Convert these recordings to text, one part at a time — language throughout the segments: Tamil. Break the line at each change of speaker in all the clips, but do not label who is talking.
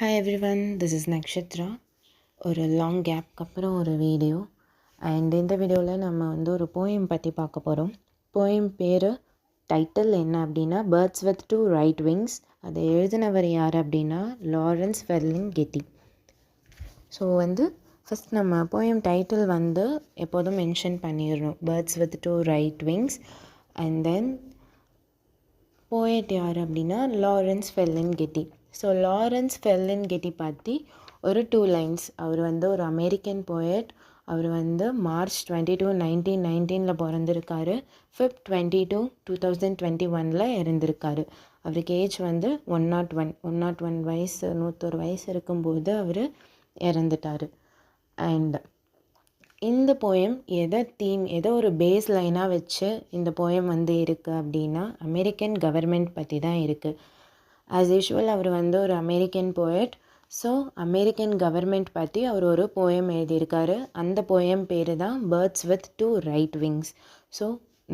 Hi everyone, this is Nakshatra. ஒரு லாங் கேப்க்கு அப்புறம் ஒரு வீடியோ. அண்ட் இந்த வீடியோவில் நம்ம ஒரு போயம் பற்றி பார்க்க போகிறோம். போயம் பேர் டைட்டில் என்ன அப்படின்னா birds with two right wings. அதை எழுதினவர் யார் அப்படின்னா Lawrence Ferlinghetti. So first நம்ம போயம் டைட்டில் எப்போதும் மென்ஷன் பண்ணிடணும், birds with two right wings. And then poet யார் அப்படின்னா Lawrence Ferlinghetti. So Lawrence ஃபெர்லின் கெட்டி பற்றி ஒரு 2 லைன்ஸ். அவர் ஒரு அமெரிக்கன் போயட். அவர் March 22, 1919 பிறந்திருக்காரு. Feb 22, 2021 இறந்திருக்காரு. அவருக்கு ஏஜ் 101 வயசு, 101 வயசு இருக்கும்போது அவர் இறந்துட்டார். அண்ட் இந்த போயம் எதை ஒரு பேஸ் லைனாக வச்சு இந்த போயம் இருக்குது அப்படின்னா அமெரிக்கன் கவர்மெண்ட் பற்றி தான் இருக்குது. ஆஸ் யூஷுவல் அவர் ஒரு American poet. So American government பற்றி அவர் ஒரு போயம் எழுதியிருக்காரு. அந்த போயம் பேர் தான் birds with two right wings. So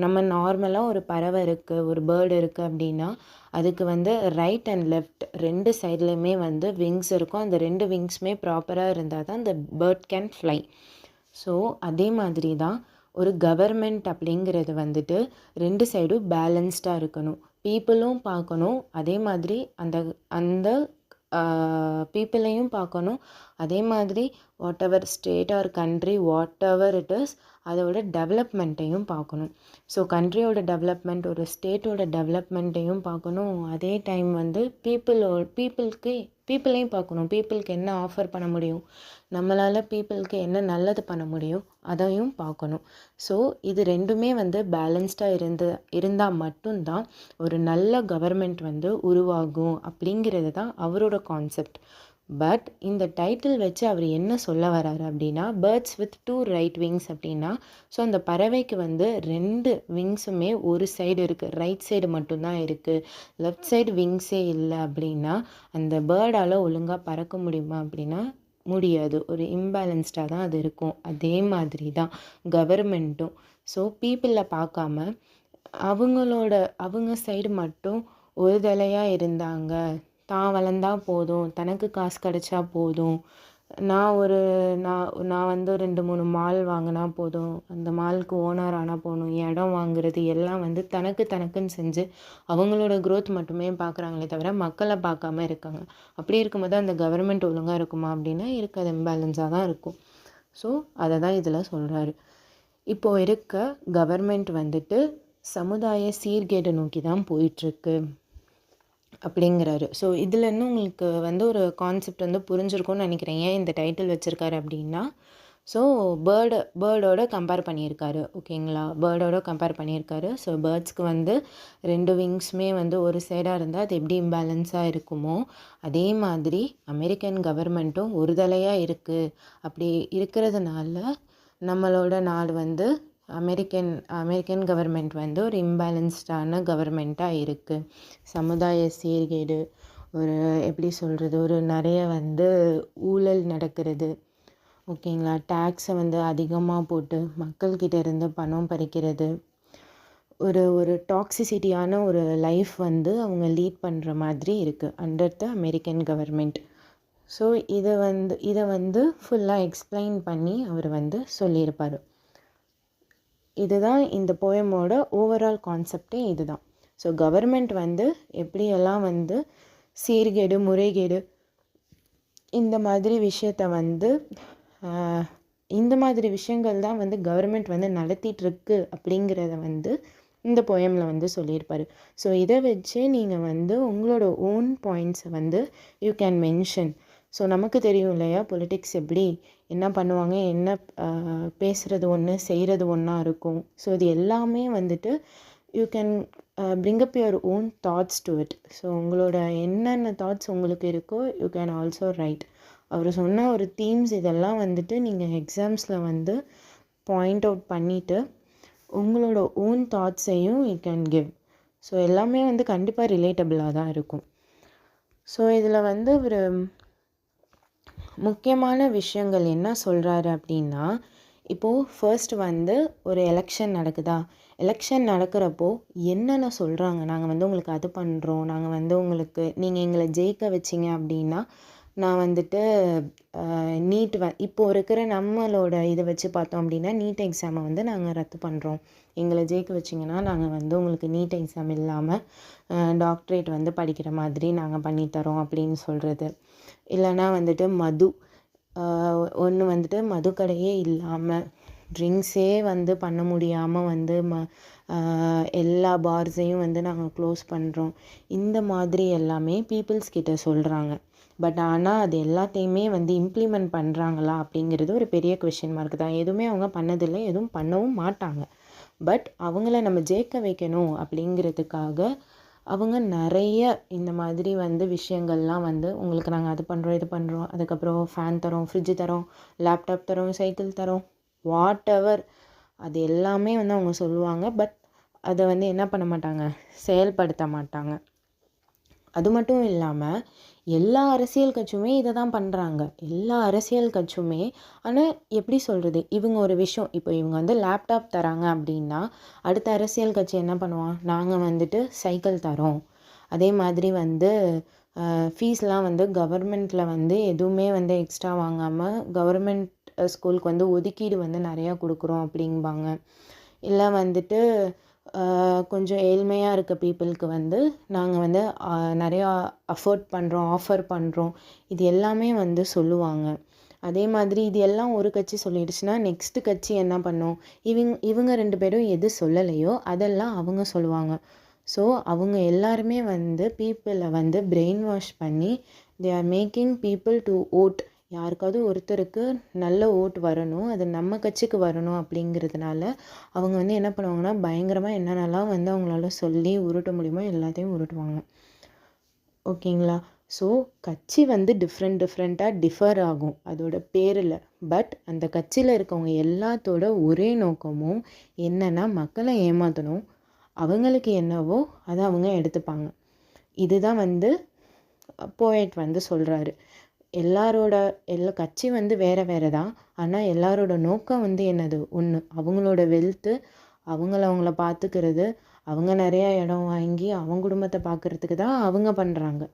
நம்ம நார்மலாக ஒரு பறவை இருக்குது, ஒரு பேர்டு இருக்குது அப்படின்னா அதுக்கு ரைட் அண்ட் லெஃப்ட் 2 சைட்லேயுமே விங்ஸ் இருக்கும். அந்த 2 விங்ஸுமே ப்ராப்பராக இருந்தால் தான் அந்த பேர்ட் கேன் ஃப்ளை. ஸோ அதே மாதிரி தான் ஒரு கவர்மெண்ட் அப்படிங்கிறது 2 சைடும் பேலன்ஸ்டாக இருக்கணும். பீப்புளும் பார்க்கணும், அதே மாதிரி அந்த அந்த பீப்புளையும் பார்க்கணும். அதே மாதிரி what ever state our country what ever it is அதோட டெவலப்மெண்ட்டையும் பார்க்கணும். ஸோ கண்ட்ரியோட டெவலப்மெண்ட், ஒரு ஸ்டேட்டோட டெவலப்மெண்ட்டையும் பார்க்கணும். அதே டைம் பீப்புளையும் பார்க்கணும். பீப்புளுக்கு என்ன ஆஃபர் பண்ண முடியும், நம்மளால் பீப்புளுக்கு என்ன நல்லது பண்ண முடியும் அதையும் பார்க்கணும். ஸோ இது ரெண்டுமே பேலன்ஸ்டாக இருந்தால் மட்டும்தான் ஒரு நல்ல கவர்மெண்ட் உருவாகும் அப்படிங்கிறது தான் அவரோட கான்செப்ட். பட் இந்த டைட்டில் வச்சு அவர் என்ன சொல்ல வர்றாரு அப்படின்னா birds with two right wings அப்படின்னா, ஸோ அந்த பறவைக்கு 2 விங்ஸுமே ஒரு சைடு இருக்குது, ரைட் சைடு மட்டும்தான் இருக்குது, லெஃப்ட் சைடு விங்ஸே இல்லை அப்படின்னா அந்த பேர்டால் ஒழுங்காக பறக்க முடியுமா அப்படின்னா முடியாது. ஒரு இம்பேலன்ஸ்டாக தான் அது இருக்கும். அதே மாதிரி தான் கவர்மெண்ட்டும். ஸோ பீப்புளை பார்க்காம அவங்க சைடு மட்டும் ஒரு தலையாக இருந்தாங்க, தான் வளர்ந்தா போதும், தனக்கு காசு கிடச்சா போதும், நான் 2-3 மால் வாங்கினா போதும், அந்த மாலுக்கு ஓனர் ஆனால் போகணும், இடம் வாங்குறது எல்லாம் தனக்குன்னு செஞ்சு அவங்களோட க்ரோத் மட்டுமே பார்க்குறாங்களே தவிர மக்களை பார்க்காம இருக்காங்க. அப்படி இருக்கும்போது அந்த கவர்மெண்ட் ஒழுங்காக இருக்குமா அப்படின்னா இருக்காது, இம்பேலன்ஸாக தான் இருக்கும். ஸோ அதை தான் இதில் சொல்கிறாரு. இப்போது இருக்க கவர்மெண்ட் சமுதாய சீர்கேடு நோக்கி தான் போயிட்டுருக்கு அப்படிங்கிறாரு. ஸோ இதுலேருந்து உங்களுக்கு ஒரு கான்செப்ட் புரிஞ்சிருக்கும்னு நினைக்கிறேன். ஏன் இந்த டைட்டில் வச்சுருக்காரு அப்படின்னா, ஸோ பேர்டோட கம்பேர் பண்ணியிருக்காரு. ஓகேங்களா, பேர்டோட கம்பேர் பண்ணியிருக்காரு. ஸோ பேர்ட்ஸ்க்கு 2 விங்ஸுமே ஒரு சைடாக இருந்தால் அது எப்படி இம்பேலன்ஸாக இருக்குமோ அதே மாதிரி அமெரிக்கன் கவர்மெண்ட்டும் ஒரு தலையாக இருக்குது. அப்படி இருக்கிறதுனால நம்மளோட நாடு அமெரிக்கன் கவர்மெண்ட் ஒரு இம்பேலன்ஸ்டான கவர்மெண்ட்டாக இருக்குது. சமுதாய சீர்கேடு, ஒரு எப்படி சொல்கிறது, ஒரு நிறைய ஊழல் நடக்கிறது. ஓகேங்களா, டேக்ஸை அதிகமாக போட்டு மக்கள்கிட்ட இருந்து பணம் பறிக்கிறது, ஒரு டாக்ஸிசிட்டியான ஒரு லைஃப் அவங்க லீட் பண்ணுற மாதிரி இருக்குது under the American government. So இதை ஃபுல்லாக எக்ஸ்பிளைன் பண்ணி அவர் சொல்லியிருப்பார். இதுதான் இந்த போயமோட ஓவரால் கான்செப்டே இதுதான். ஸோ கவர்மெண்ட் எப்படியெல்லாம் சீர்கேடு, முறைகேடு இந்த மாதிரி விஷயங்கள் தான் கவர்மெண்ட் நடத்திட்டுருக்கு அப்படிங்கிறத இந்த போயமில் சொல்லியிருப்பார். ஸோ இதை வச்சு நீங்கள் உங்களோட ஓன் பாயிண்ட்ஸை யூ கேன் மென்ஷன். ஸோ நமக்கு தெரியும் இல்லையா, பொலிட்டிக்ஸ் எப்படி என்ன பண்ணுவாங்க, என்ன பேசுகிறது ஒன்று, செய்கிறது ஒன்றா இருக்கும். ஸோ இது எல்லாமே you can bring up your own thoughts to it. So உங்களோட என்னென்ன தாட்ஸ் உங்களுக்கு இருக்கோ யூ கேன் ஆல்சோ ரைட். அவர் சொன்ன ஒரு தீம்ஸ் இதெல்லாம் நீங்கள் எக்ஸாம்ஸில் பாயிண்ட் அவுட் பண்ணிவிட்டு உங்களோட ஓன் தாட்ஸையும் யூ கேன் கிவ். ஸோ எல்லாமே கண்டிப்பாக ரிலேட்டபிளாக தான் இருக்கும். ஸோ இதில் ஒரு முக்கியமான விஷயங்கள் என்ன சொல்கிறாரு அப்படின்னா, இப்போது ஃபர்ஸ்ட் ஒரு எலெக்ஷன் நடக்குதா, எலெக்ஷன் நடக்கிறப்போ என்னென்ன சொல்கிறாங்க, நாங்கள் உங்களுக்கு அது பண்ணுறோம், நாங்கள் உங்களுக்கு நீங்கள் எங்களை ஜெயிக்க வச்சிங்க அப்படின்னா நான் வந்துட்டு நீட் இப்போது இருக்கிற நம்மளோட இதை வச்சு பார்த்தோம் அப்படின்னா நீட் எக்ஸாமை வந்து நாங்கள் ரத்து பண்ணுறோம், எங்களை ஜெயிக்க வச்சிங்கன்னா நாங்கள் வந்து உங்களுக்கு நீட் எக்ஸாம் இல்லாமல் டாக்டரேட் வந்து படிக்கிற மாதிரி நாங்கள் பண்ணித்தரோம் அப்படின்னு சொல்கிறது. இல்லைனா வந்துட்டு ஒன்று வந்துட்டு மதுக்கடையே இல்லாமல் ட்ரிங்க்ஸே வந்து பண்ண முடியாமல் வந்து எல்லா பார்ஸையும் வந்து நாங்கள் க்ளோஸ் பண்ணுறோம். இந்த மாதிரி எல்லாமே பீப்புள்ஸ் கிட்ட சொல்கிறாங்க. பட் ஆனால் அது எல்லாத்தையுமே வந்து இம்ப்ளிமெண்ட் பண்ணுறாங்களா அப்படிங்கிறது ஒரு பெரிய கொஷின் மார்க் தான். எதுவுமே அவங்க பண்ணதில்லை, எதுவும் பண்ணவும் மாட்டாங்க. பட் அவங்கள நம்ம ஜெயிக்க வைக்கணும் அப்படிங்கிறதுக்காக அவங்க நிறைய இந்த மாதிரி வந்து விஷயங்கள்லாம் வந்து உங்களுக்கு நாங்கள் அது பண்ணுறோம், இது பண்ணுறோம், அதுக்கப்புறம் ஃபேன் தரோம், ஃப்ரிட்ஜு தரோம், லேப்டாப் தரோம், சைக்கிள் தரோம், வாட் எவர் அது எல்லாமே வந்து அவங்க சொல்லுவாங்க. பட் அதை வந்து என்ன பண்ண மாட்டாங்க, செயல்படுத்த மாட்டாங்க. அது மட்டும் இல்லாமல் எல்லா அரசியல் கட்சியுமே இதை தான் பண்ணுறாங்க. எல்லா அரசியல் கட்சியுமே. ஆனால் எப்படி சொல்கிறது, இவங்க ஒரு விஷயம் இப்போ இவங்க வந்து லேப்டாப் தராங்க அப்படின்னா அடுத்த அரசியல் கட்சி என்ன பண்ணுவான், நாங்கள் வந்துட்டு சைக்கிள் தரோம், அதே மாதிரி வந்து ஃபீஸ்லாம் வந்து கவர்மெண்ட்டில் வந்து எதுவுமே வந்து எக்ஸ்ட்ரா வாங்காமல் கவர்மெண்ட் ஸ்கூலுக்கு வந்து ஒதுக்கீடு வந்து நிறையா கொடுக்குறோம் அப்படிம்பாங்க. இல்லை வந்துட்டு கொஞ்சம் ஏழ்மையாக இருக்க பீப்புளுக்கு வந்து நாங்கள் வந்து நிறையா ஆஃபர் பண்ணுறோம், இது எல்லாமே வந்து சொல்லுவாங்க. அதே மாதிரி இது எல்லாம் ஒரு கட்சி சொல்லிடுச்சுன்னா நெக்ஸ்ட்டு கட்சி என்ன பண்ணும், இவங்க 2 பேரும் எது சொல்லலையோ அதெல்லாம் அவங்க சொல்லுவாங்க. ஸோ அவங்க எல்லாருமே வந்து பீப்புளை வந்து பிரெயின் வாஷ் பண்ணி they are making people to vote. யாருக்காவது ஒருத்தருக்கு நல்ல ஓட்டு வரணும், அது நம்ம கட்சிக்கு வரணும் அப்படிங்கிறதுனால அவங்க வந்து என்ன பண்ணுவாங்கன்னா பயங்கரமாக என்னென்னலாம் வந்து அவங்களால சொல்லி உருட்ட முடியுமோ எல்லாத்தையும் உருட்டுவாங்க. ஓகேங்களா? ஸோ கட்சி வந்து டிஃப்ரெண்ட்டாக டிஃபர் ஆகும் அதோட பேரில். பட் அந்த கட்சியில் இருக்கவங்க எல்லாத்தோட ஒரே நோக்கமும் என்னென்னா மக்களை ஏமாற்றணும், அவங்களுக்கு என்னவோ அதை அவங்க எடுத்துப்பாங்க. இதுதான் வந்து போயட் வந்து சொல்கிறாரு. எல்லா கட்சி வந்து வேறு தான், ஆனால் எல்லாரோட நோக்கம் வந்து என்னது ஒன்று, அவங்களோட வெல்த்து, அவங்கள பார்த்துக்கிறது, அவங்க நிறையா இடம் வாங்கி அவங்க குடும்பத்தை பார்க்குறதுக்கு தான் அவங்க பண்ணுறாங்க.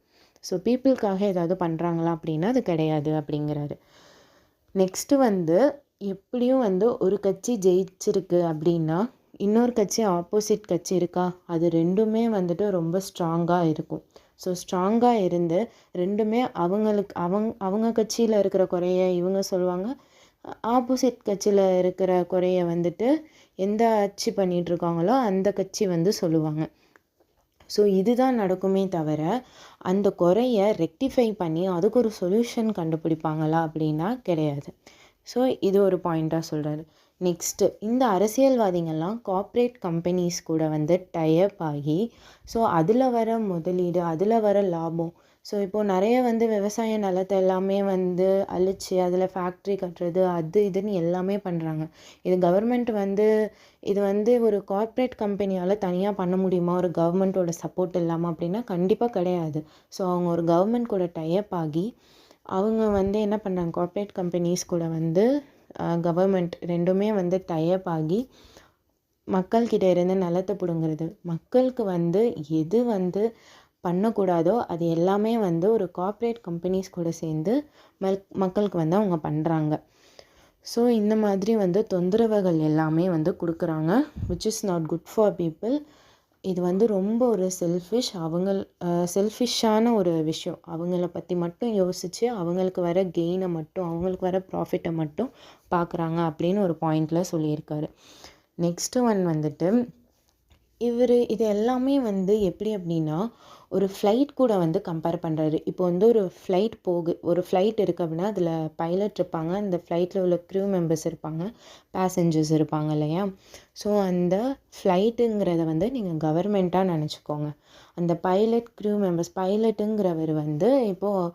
ஸோ பீப்புளுக்காக ஏதாவது பண்ணுறாங்களா அப்படின்னா அது கிடையாது அப்படிங்கிறாரு. நெக்ஸ்ட்டு வந்து எப்படியும் வந்து ஒரு கட்சி ஜெயிச்சிருக்கு அப்படின்னா இன்னொரு கட்சி ஆப்போசிட் கட்சி இருக்கா, அது ரெண்டுமே வந்துட்டு ரொம்ப ஸ்ட்ராங்காக இருக்கும். ஸோ ஸ்ட்ராங்காக இருந்து ரெண்டுமே அவங்க கட்சியில் இருக்கிற குறைய இவங்க சொல்லுவாங்க, ஆப்போசிட் கட்சியில் இருக்கிற குறைய வந்துட்டு எந்த ஆட்சி பண்ணிகிட்ருக்காங்களோ அந்த கட்சி வந்து சொல்லுவாங்க. ஸோ இதுதான் நடக்குமே தவிர அந்த குறைய ரெக்டிஃபை பண்ணி அதுக்கு ஒரு சொல்யூஷன் கண்டுபிடிப்பாங்களா அப்படின்னா கிடையாது. ஸோ இது ஒரு பாயிண்ட்டாக சொல்கிறாரு. நெக்ஸ்ட்டு இந்த அரசியல்வாதிகள்லாம் கார்ப்பரேட் கம்பெனிஸ் கூட வந்து டைப் ஆகி ஸோ அதில் வர முதலீடு, அதில் வர லாபம், ஸோ இப்போது நிறைய வந்து விவசாய நிலத்தை எல்லாமே வந்து அழித்து அதில் ஃபேக்ட்ரி கட்டுறது அது இதுன்னு எல்லாமே பண்ணுறாங்க. இது கவர்மெண்ட் வந்து இது வந்து ஒரு கார்ப்பரேட் கம்பெனியால் தனியாக பண்ண முடியுமா ஒரு கவர்மெண்ட்டோட சப்போர்ட் இல்லாமல் அப்படின்னா கண்டிப்பாக கிடையாது. ஸோ அவங்க ஒரு கவர்மெண்ட் கூட டைப் ஆகி அவங்க வந்து என்ன பண்ணுறாங்க, கார்ப்பரேட் கம்பெனிஸ் கூட வந்து கவர்மெண்ட் ரெண்டுமே வந்து டைப் ஆகி மக்கள்கிட்ட இருந்து நிலத்தை பிடுங்கிறது, மக்களுக்கு வந்து எது வந்து பண்ணக்கூடாதோ அது எல்லாமே வந்து ஒரு கார்ப்பரேட் கம்பெனிஸ் கூட சேர்ந்து மக்களுக்கு வந்து அவங்க பண்ணுறாங்க. ஸோ இந்த மாதிரி வந்து தொந்தரவுகள் எல்லாமே வந்து கொடுக்குறாங்க, which is not good for people. இது வந்து ரொம்ப ஒரு செல்ஃபிஷ்ஷான ஒரு விஷயம். அவங்கள பற்றி மட்டும் யோசித்து அவங்களுக்கு வர கெயினை மட்டும், அவங்களுக்கு வர ப்ராஃபிட்டை மட்டும் பார்க்குறாங்க அப்படின்னு ஒரு பாயிண்டில் சொல்லியிருக்காரு. நெக்ஸ்ட்டு ஒன் வந்துட்டு இது எல்லாமே வந்து எப்படி அப்படின்னா ஒரு ஃப்ளைட் கூட வந்து கம்பேர் பண்ணுறாரு. இப்போ வந்து ஒரு ஃப்ளைட் இருக்குது அப்படின்னா அதில் பைலட் இருப்பாங்க, அந்த ஃப்ளைட்டில் உள்ள க்ரூ மெம்பர்ஸ் இருப்பாங்க, பேசஞ்சர்ஸ் இருப்பாங்க இல்லையா. ஸோ அந்த ஃப்ளைட்டுங்கிறத வந்து நீங்கள் கவர்மெண்ட்டாக நினச்சிக்கோங்க. அந்த க்ரூ மெம்பர்ஸ் பைலட்டுங்கிறவர் வந்து இப்போது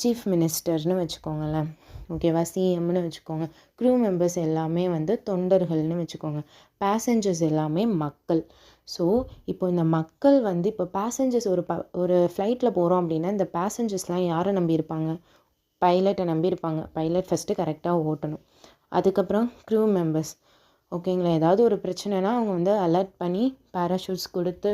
சீஃப் மினிஸ்டர்னு வச்சுக்கோங்களேன், ஓகேவா, சிஎம்னு வச்சுக்கோங்க. க்ரூ மெம்பர்ஸ் எல்லாமே வந்து தொண்டர்கள்னு வச்சுக்கோங்க. பேசஞ்சர்ஸ் எல்லாமே மக்கள். ஸோ இப்போ இந்த மக்கள் வந்து இப்போ பேசஞ்சர்ஸ் ஒரு ஃப்ளைட்டில் போகிறோம் அப்படின்னா இந்த பேசஞ்சர்ஸ்லாம் யாரை நம்பியிருப்பாங்க, பைலட்டை நம்பியிருப்பாங்க. பைலட் ஃபஸ்ட்டு கரெக்டாக ஓட்டணும், அதுக்கப்புறம் க்ரூ மெம்பர்ஸ் ஓகேங்களா. ஏதாவது ஒரு பிரச்சனைனா அவங்க வந்து அலர்ட் பண்ணி பேராஷூட்ஸ் கொடுத்து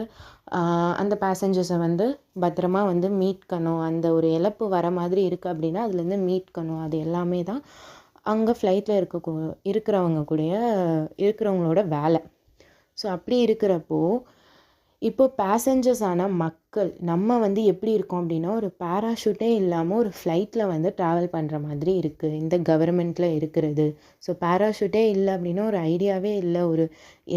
அந்த பேசஞ்சர்ஸை வந்து பத்திரமா வந்து மீட்கணும். அந்த ஒரு இழப்பு வர மாதிரி இருக்குது அப்படின்னா அதுலேருந்து மீட்கணும். அது எல்லாமே தான் அங்கே ஃப்ளைட்டில் இருக்கிறவங்களோட வேலை. ஸோ அப்படி இருக்கிறப்போ இப்போ பேசஞ்சர்ஸான மக்கள் நம்ம வந்து எப்படி இருக்கோம் அப்படின்னா ஒரு பேராஷூட்டே இல்லாமல் ஒரு ஃப்ளைட்டில் வந்து ட்ராவல் பண்ணுற மாதிரி இருக்குது இந்த கவர்மெண்ட்டில் இருக்கிறது. ஸோ பேராஷூட்டே இல்லை அப்படின்னா ஒரு ஐடியாவே இல்லை, ஒரு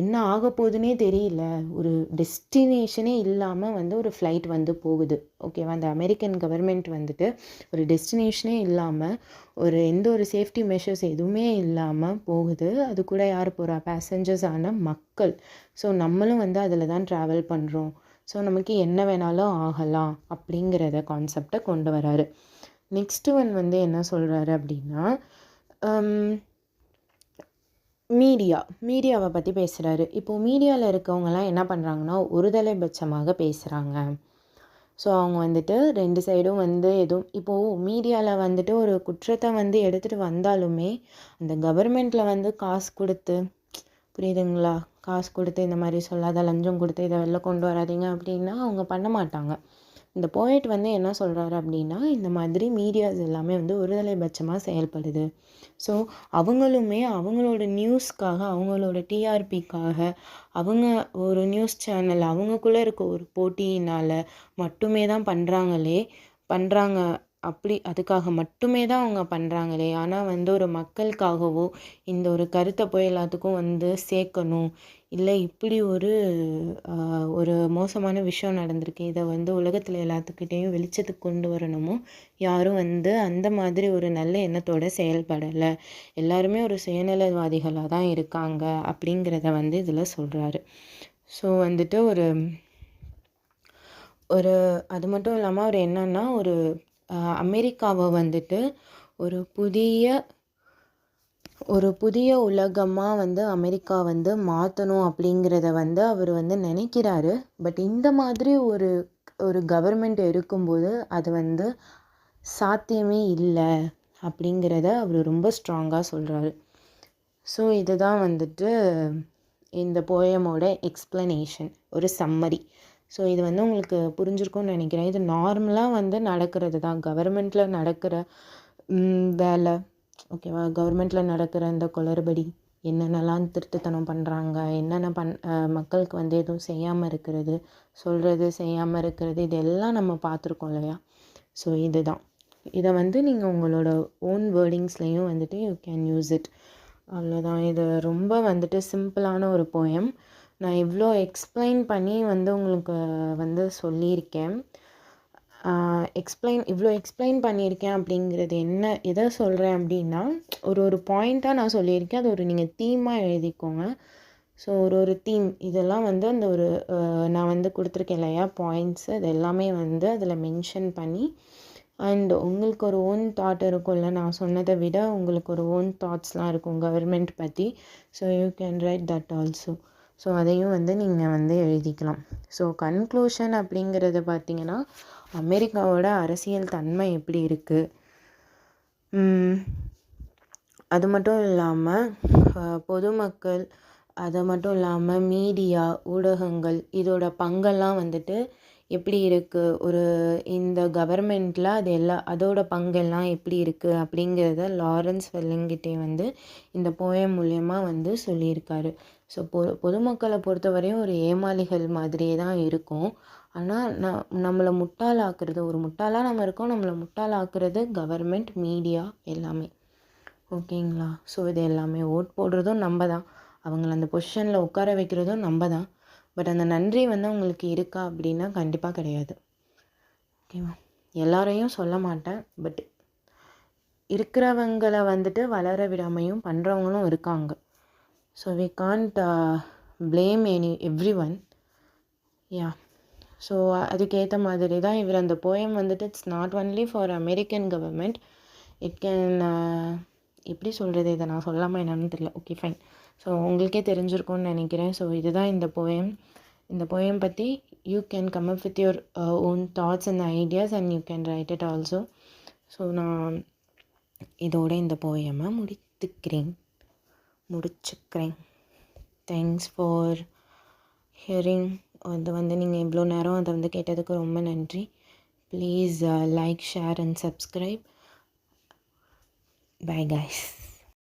என்ன ஆக போகுதுன்னே தெரியல, ஒரு டெஸ்டினேஷனே இல்லாமல் வந்து ஒரு ஃப்ளைட் வந்து போகுது. ஓகேவா. அந்த அமெரிக்கன் கவர்மெண்ட் வந்துட்டு ஒரு டெஸ்டினேஷனே இல்லாமல் எந்த ஒரு சேஃப்டி மெஷர்ஸ் எதுவுமே இல்லாமல் போகுது. அது கூட யார் போகிறா, பேசஞ்சர்ஸான மக்கள். ஸோ நம்மளும் வந்து அதில் தான் ட்ராவல் பண்ணுறோம். ஸோ நமக்கு என்ன வேணாலும் ஆகலாம் அப்படிங்கிறத கான்செப்டை கொண்டு வராரு. நெக்ஸ்ட்டு வந்து என்ன சொல்கிறாரு அப்படின்னா மீடியாவை பற்றி பேசுகிறாரு. இப்போது மீடியாவில் இருக்கவங்கலாம் என்ன பண்ணுறாங்கன்னா ஒருதலைபட்சமாக பேசுகிறாங்க. ஸோ அவங்க வந்துட்டு 2 சைடும் வந்து எதுவும் இப்போது மீடியாவில் வந்துட்டு ஒரு குற்றத்தை வந்து எடுத்துகிட்டு வந்தாலுமே அந்த கவர்மெண்ட்டில் வந்து காசு கொடுத்து, புரியுதுங்களா, காசு கொடுத்து இந்த மாதிரி சொல்லாத, லஞ்சம் கொடுத்து இதை வெளில கொண்டு வராதிங்க அப்படின்னா அவங்க பண்ண மாட்டாங்க. இந்த போயட் வந்து என்ன சொல்கிறாரு அப்படின்னா இந்த மாதிரி மீடியாஸ் எல்லாமே வந்து ஒருதலைபட்சமாக செயல்படுது. ஸோ அவங்களுமே அவங்களோட நியூஸ்க்காக, அவங்களோட டிஆர்பிக்காக, அவங்க ஒரு நியூஸ் சேனல் அவங்கக்குள்ளே இருக்க ஒரு போட்டியினால் மட்டுமே தான் பண்ணுறாங்க. அதுக்காக மட்டுமே தான் அவங்க பண்ணுறாங்களே. ஆனால் வந்து ஒரு மக்களுக்காகவோ இந்த ஒரு கருத்தை போய் எல்லாத்துக்கும் வந்து சேர்க்கணும், இல்லை இப்படி ஒரு மோசமான விஷயம் நடந்திருக்கு, இதை வந்து உலகத்தில் எல்லாத்துக்கிட்டேயும் வெளிச்சத்துக்கு கொண்டு வரணுமோ யாரும் வந்து அந்த மாதிரி ஒரு நல்ல எண்ணத்தோடு செயல்படலை. எல்லாருமே ஒரு சுயநலவாதிகளாக தான் இருக்காங்க அப்படிங்கிறத வந்து இதில் சொல்கிறாரு. ஸோ வந்துட்டு அது மட்டும் இல்லாமல் அவர் என்னன்னா அமெரிக்காவை வந்துட்டு ஒரு புதிய உலகமாக வந்து அமெரிக்கா வந்து மாற்றணும் அப்படிங்கிறத வந்து அவர் வந்து நினைக்கிறாரு. பட் இந்த மாதிரி ஒரு கவர்மெண்ட் இருக்கும்போது அது வந்து சாத்தியமே இல்லை அப்படிங்கிறத அவர் ரொம்ப ஸ்ட்ராங்காக சொல்கிறாரு. ஸோ இதுதான் வந்துட்டு இந்த போயமோட எக்ஸ்ப்ளனேஷன், ஒரு சம்மரி. ஸோ இது வந்து உங்களுக்கு புரிஞ்சிருக்கும்னு நினைக்கிறேன். இது நார்மலாக வந்து நடக்கிறது தான், கவர்மெண்ட்டில் நடக்கிற வேலை. ஓகேவா. கவர்மெண்ட்டில் நடக்கிற இந்த குளறுபடி, என்னென்னலாம் திருட்டுத்தனம் பண்ணுறாங்க, என்னென்ன மக்களுக்கு வந்து எதுவும் செய்யாமல் இருக்கிறது, சொல்கிறது செய்யாமல் இருக்கிறது, இதெல்லாம் நம்ம பார்த்துருக்கோம் இல்லையா. ஸோ இதுதான். இதை வந்து நீங்கள் உங்களோட ஓன் வேர்டிங்ஸ்லேயும் வந்துட்டு யூ கேன் யூஸ் இட். அவ்வளோதான். இது ரொம்ப வந்துட்டு சிம்பிளான ஒரு போயம். நான் இவ்வளோ எக்ஸ்பிளைன் பண்ணி வந்து உங்களுக்கு வந்து சொல்லியிருக்கேன். இவ்வளோ எக்ஸ்பிளைன் பண்ணியிருக்கேன் அப்படிங்கிறது எதை சொல்கிறேன் அப்படின்னா ஒரு பாயிண்ட்டாக நான் சொல்லியிருக்கேன். அது நீங்கள் தீமாக எழுதிக்கோங்க. ஸோ ஒரு தீம் இதெல்லாம் வந்து அந்த நான் வந்து கொடுத்துருக்கேன் இல்லையா பாயிண்ட்ஸு, அது எல்லாமே வந்து அதில் மென்ஷன் பண்ணி அண்ட் உங்களுக்கு ஒரு ஓன் தாட் இருக்கும்ல, நான் சொன்னதை விட உங்களுக்கு ஒரு ஓன் தாட்ஸ்லாம் இருக்கும் கவர்மெண்ட் பற்றி. So you can write that also. So அதையும் வந்து நீங்கள் வந்து எழுதிக்கலாம். ஸோ கன்க்ளூஷன் அப்படிங்கிறது பார்த்திங்கன்னா அமெரிக்காவோட அரசியல் தன்மை எப்படி இருக்குது, அது மட்டும் இல்லாமல் பொதுமக்கள், அது மட்டும் இல்லாமல் மீடியா, ஊடகங்கள், இதோட பங்கெல்லாம் வந்துட்டு எப்படி இருக்குது, இந்த கவர்மெண்ட்டில் அதோட பங்கெல்லாம் எப்படி இருக்குது அப்படிங்கிறத லாரன்ஸ் ஃபெல்லிங்கிட்டே வந்து இந்த போயம் மூலயமா வந்து சொல்லியிருக்காரு. ஸோ பொதுமக்களை பொறுத்தவரையும் ஒரு ஏமாளிகள் மாதிரியே தான் இருக்கும். ஆனால் நம்மளை முட்டாளாக்குறது, ஒரு முட்டாளாக நம்ம இருக்கோம், நம்மளை முட்டாளாக்குறது கவர்மெண்ட், மீடியா எல்லாமே. ஓகேங்களா. ஸோ இது எல்லாமே ஓட் போடுறதும் நம்ம தான், அவங்கள அந்த பொசிஷனில் உட்கார வைக்கிறதும் நம்ம தான். பட் அந்த நன்றி வந்து அவங்களுக்கு இருக்கா அப்படின்னா கண்டிப்பாக கிடையாது. ஓகேவா. எல்லாரையும் சொல்ல மாட்டேன், பட் இருக்கிறவங்களை வந்துட்டு வளர விடாமையும் பண்ணுறவங்களும் இருக்காங்க. So we can't blame every one. Yeah. So அதுக்கேற்ற மாதிரி தான் இவர் அந்த போயம் வந்துட்டு it's not only for American government. It can எப்படி சொல்கிறது, இதை நான் சொல்லாமல் என்னன்னு தெரியல. Okay fine. ஸோ உங்களுக்கே தெரிஞ்சிருக்கும்னு நினைக்கிறேன். ஸோ இதுதான் இந்த போயம் பற்றி you can come up with your own thoughts and ideas and you can write it also. So நான் இதோட இந்த போயமை முடிச்சுக்கிறேன். Thanks for hearing. அது வந்து நீங்கள் இவ்வளோ நேரம் அதை வந்து கேட்டதுக்கு ரொம்ப நன்றி. Please like, share and subscribe. Bye guys.